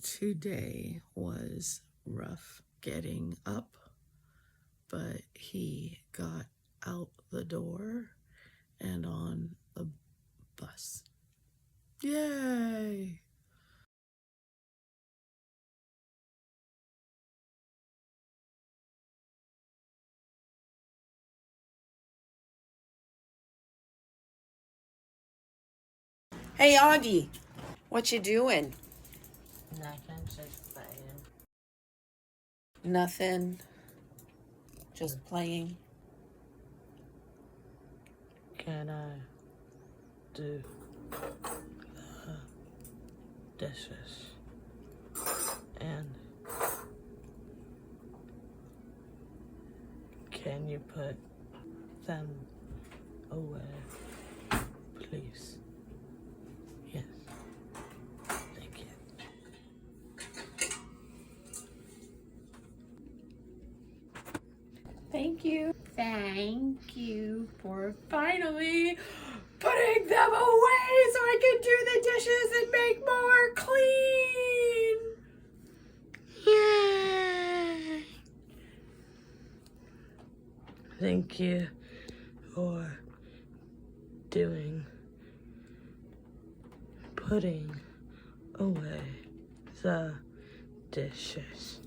Today was rough getting up, but he got out the door and on the bus. Yay! Hey, Auggie, what you doing? Nothing, just playing. Nothing. Just playing. Can I do the dishes? And can you put them away, please? Yes. Thank you. Thank you. Thank you for finally putting them away so I can do the dishes and make more clean. Yay! Thank you for putting away the dishes.